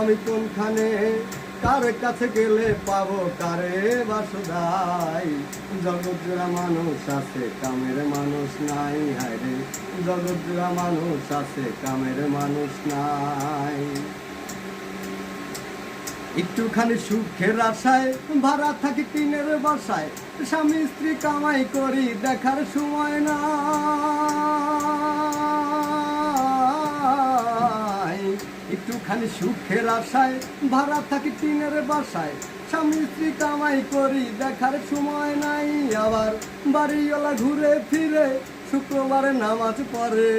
আমি কোনখানে কার কাছে গেলে পাবো কারে বাসুদাই। জগৎ জোড়া মানুষ আছে কামের মানুষ নাই, হায়রে জগৎ জোড়া মানুষ আছে কামের মানুষ নাই। একটুখানি সুখের আশায় ভাড়া থাকি টিনের বাসায়, স্বামী স্ত্রী কামাই করি দেখার সময় নাই। একটুখানি সুখের আশায় ভাড়া থাকি টিনের বাসায়, স্বামী স্ত্রী কামাই করি দেখার সময় নাই। আবার বাড়িওয়ালা ঘুরে ফিরে শুক্রবারে নামাজ পড়ে,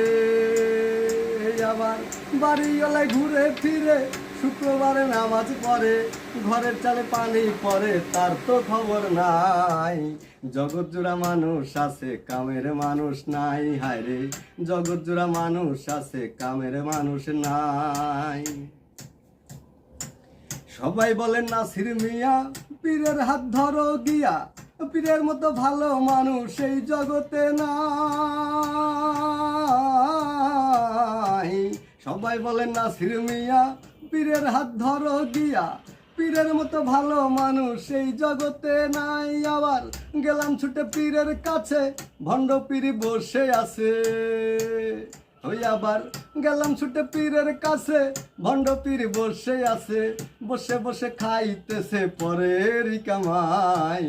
আবার বাড়িওয়ালা ঘুরে ফিরে শুক্রবারে নামাজ পড়ে, ঘরের চালে পানি পড়ে তার তো খবর নাই। জগৎ জোড়া মানুষ আছে কামের মানুষ নাই, হায়রে জগৎ জোড়া মানুষ আছে কামের মানুষ নাই। সবাই বলেন নাসির মিয়া পীরের হাত ধরো গিয়া, পীরের মতো ভালো মানুষ এই জগতে নাই। সবাই বলেন নাসির মিয়া পীরের হাত ধরো গিয়া, পীরের মতো ভালো মানুষ এই জগতে নাই। আবার গেলাম ছুটে পীরের কাছে, ভণ্ড পীর বসে আছে। ওই আবার গেলাম ছুটে পীরের কাছে, ভণ্ড পীর বসে আছে। বসে বসে খাইতেছে পরের কামাই।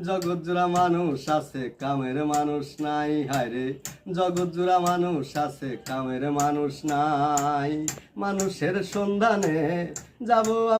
জগৎ জোড়া মানুষ আছে কামের মানুষ নাই, হায়রে জগৎ জোড়া মানুষ আছে কামের মানুষ নাই। মানুষের সন্ধানে যাব